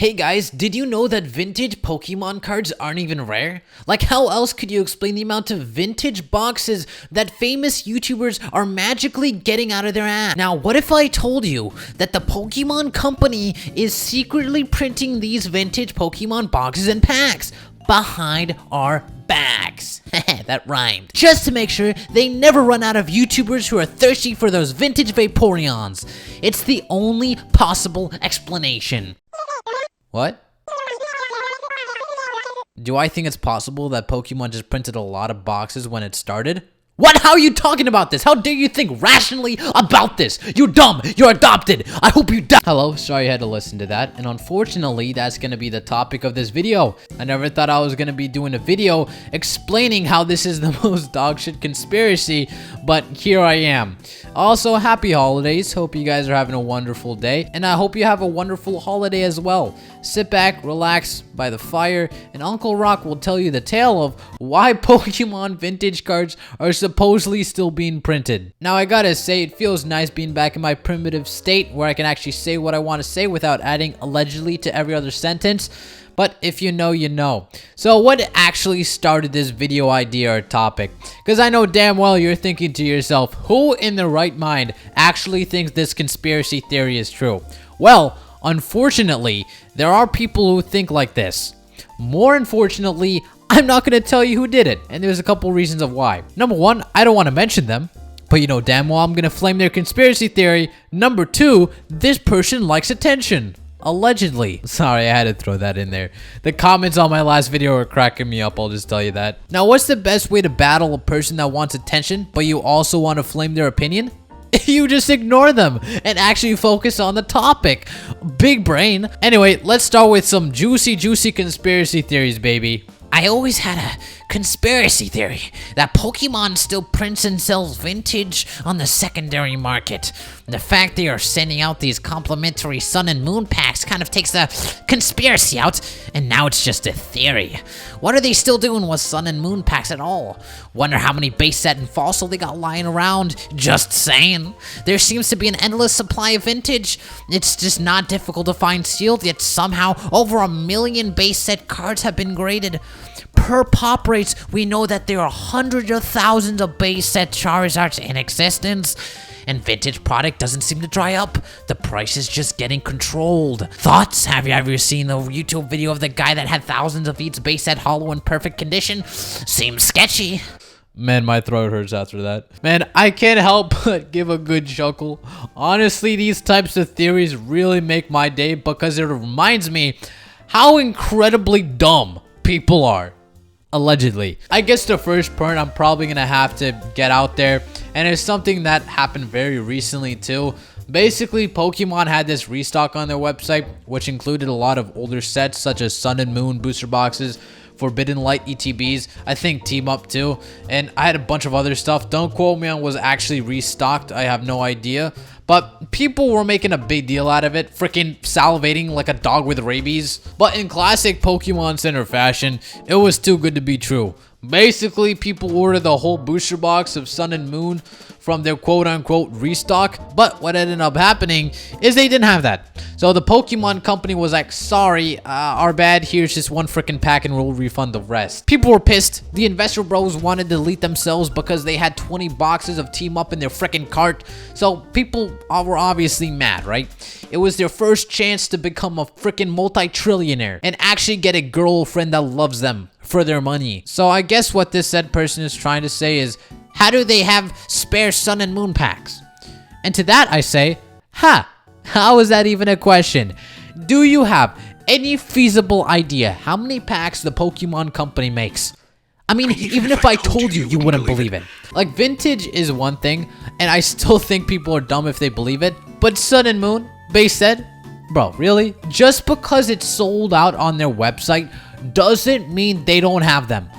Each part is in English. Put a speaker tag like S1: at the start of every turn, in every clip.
S1: Hey guys, did you know that vintage Pokemon cards aren't even rare? Like, how else could you explain the amount of vintage boxes that famous YouTubers are magically getting out of their ass? Now, what if I told you that the Pokemon Company is secretly printing these vintage Pokemon boxes and packs behind our backs? That rhymed. Just to make sure they never run out of YouTubers who are thirsty for those vintage Vaporeons. It's the only possible explanation. What? Do I think it's possible that Pokemon just printed a lot of boxes when it started? What? How are you talking about this? How dare you think rationally about this? You're dumb. You're adopted. I hope you die. Hello, sorry you had to listen to that. And unfortunately, that's going to be the topic of this video. I never thought I was going to be doing a video explaining how this is the most dogshit conspiracy, but here I am. Also, happy holidays. Hope you guys are having a wonderful day. And I hope you have a wonderful holiday as well. Sit back, relax by the fire, and Uncle Rock will tell you the tale of why Pokemon vintage cards are supposedly still being printed. Now, I gotta say, it feels nice being back in my primitive state where I can actually say what I want to say without adding allegedly to every other sentence. But if you know, you know. So what actually started this video idea or topic? Because I know damn well you're thinking to yourself, who in their right mind actually thinks this conspiracy theory is true? Well, unfortunately, there are people who think like this. More unfortunately, I'm not going to tell you who did it, and there's a couple reasons of why. Number one, I don't want to mention them, but you know damn well I'm going to flame their conspiracy theory. Number two, this person likes attention. Allegedly. Sorry, I had to throw that in there. The comments on my last video are cracking me up, I'll just tell you that. Now, what's the best way to battle a person that wants attention, but you also want to flame their opinion? You just ignore them and actually focus on the topic. Big brain. Anyway, let's start with some juicy conspiracy theories, baby. I always had a conspiracy theory that Pokemon still prints and sells vintage on the secondary market. The fact they are sending out these complimentary Sun and Moon packs kind of takes the conspiracy out, and now it's just a theory. What are they still doing with Sun and Moon packs at all? Wonder how many base set and fossil they got lying around? Just saying. There seems to be an endless supply of vintage. It's just not difficult to find sealed, yet somehow over 1 million base set cards have been graded. Per pop rates, we know that there are hundreds of thousands of base set Charizards in existence, and vintage product doesn't seem to dry up. The price is just getting controlled. Thoughts? Have you ever seen the YouTube video of the guy that had thousands of each base set hollow in perfect condition? Seems sketchy. Man, my throat hurts after that. Man, I can't help but give a good chuckle. Honestly, these types of theories really make my day because it reminds me how incredibly dumb people are. Allegedly. I guess the first point I'm probably gonna have to get out there, and it's something that happened very recently too. Basically, Pokemon had this restock on their website, which included a lot of older sets such as Sun and Moon booster boxes, Forbidden Light ETBs, I think Team Up too, and I had a bunch of other stuff. Don't quote me on was actually restocked, I have no idea. But people were making a big deal out of it, freaking salivating like a dog with rabies. But in classic Pokemon Center fashion, it was too good to be true. Basically, people ordered the whole booster box of Sun and Moon from their quote-unquote restock, but what ended up happening is they didn't have that. So the Pokemon Company was like, sorry, our bad, here's just one freaking pack and we'll refund the rest. People were pissed. The investor bros wanted to delete themselves because they had 20 boxes of Team Up in their freaking cart. So people were obviously mad, right? It was their first chance to become a freaking multi-trillionaire and actually get a girlfriend that loves them for their money. So I guess what this said person is trying to say is, how do they have spare Sun and Moon packs? And to that I say, how is that even a question? Do you have any feasible idea how many packs the Pokemon Company makes? I mean, even if I told you, you wouldn't believe it. Like, vintage is one thing, and I still think people are dumb if they believe it, but Sun and Moon, base set, bro, really? Just because it's sold out on their website doesn't mean they don't have them.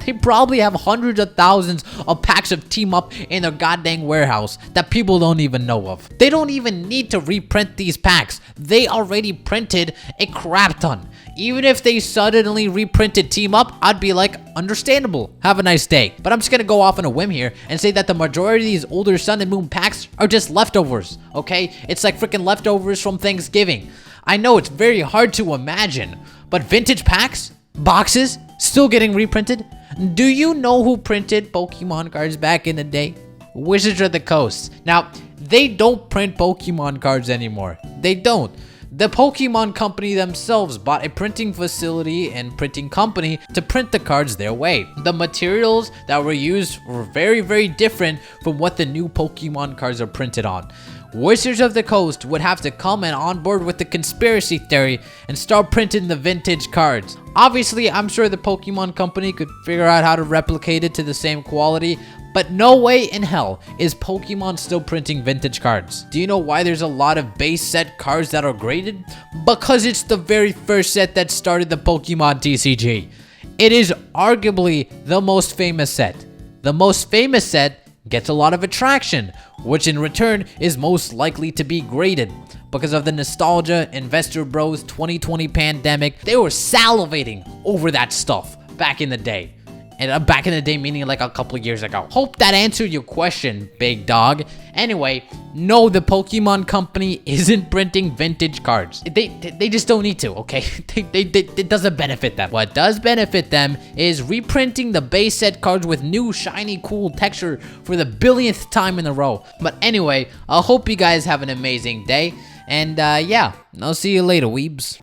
S1: They probably have hundreds of thousands of packs of Team Up in their goddamn warehouse that people don't even know of. They don't even need to reprint these packs. They already printed a crap ton. Even if they suddenly reprinted Team Up, I'd be like, understandable. Have a nice day. But I'm just gonna go off on a whim here and say that the majority of these older Sun and Moon packs are just leftovers, okay? It's like freaking leftovers from Thanksgiving. I know it's very hard to imagine, but vintage packs? Boxes? Still getting reprinted? Do you know who printed Pokemon cards back in the day? Wizards of the Coast. Now, they don't print Pokemon cards anymore. They don't. The Pokemon company themselves bought a printing facility and printing company to print the cards their way. The materials that were used were very different from what the new Pokemon cards are printed on. Wizards of the Coast would have to come and on board with the conspiracy theory and start printing the vintage cards. Obviously, I'm sure the Pokemon company could figure out how to replicate it to the same quality, but no way in hell is Pokemon still printing vintage cards. Do you know why there's a lot of base set cards that are graded? Because it's the very first set that started the Pokemon TCG. It is arguably the most famous set. The most famous set gets a lot of attraction, which in return is most likely to be graded. Because of the nostalgia, Investor Bros 2020 pandemic, they were salivating over that stuff back in the day. And back in the day, meaning like a couple of years ago. Hope that answered your question, big dog. Anyway, no, the Pokemon company isn't printing vintage cards. They just don't need to, okay? It doesn't benefit them. What does benefit them is reprinting the base set cards with new, shiny, cool texture for the billionth time in a row. But anyway, I hope you guys have an amazing day. And yeah, I'll see you later, weebs.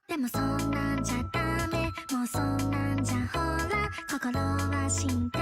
S2: でもそんなんじゃダメもうそんなんじゃほら心は死んで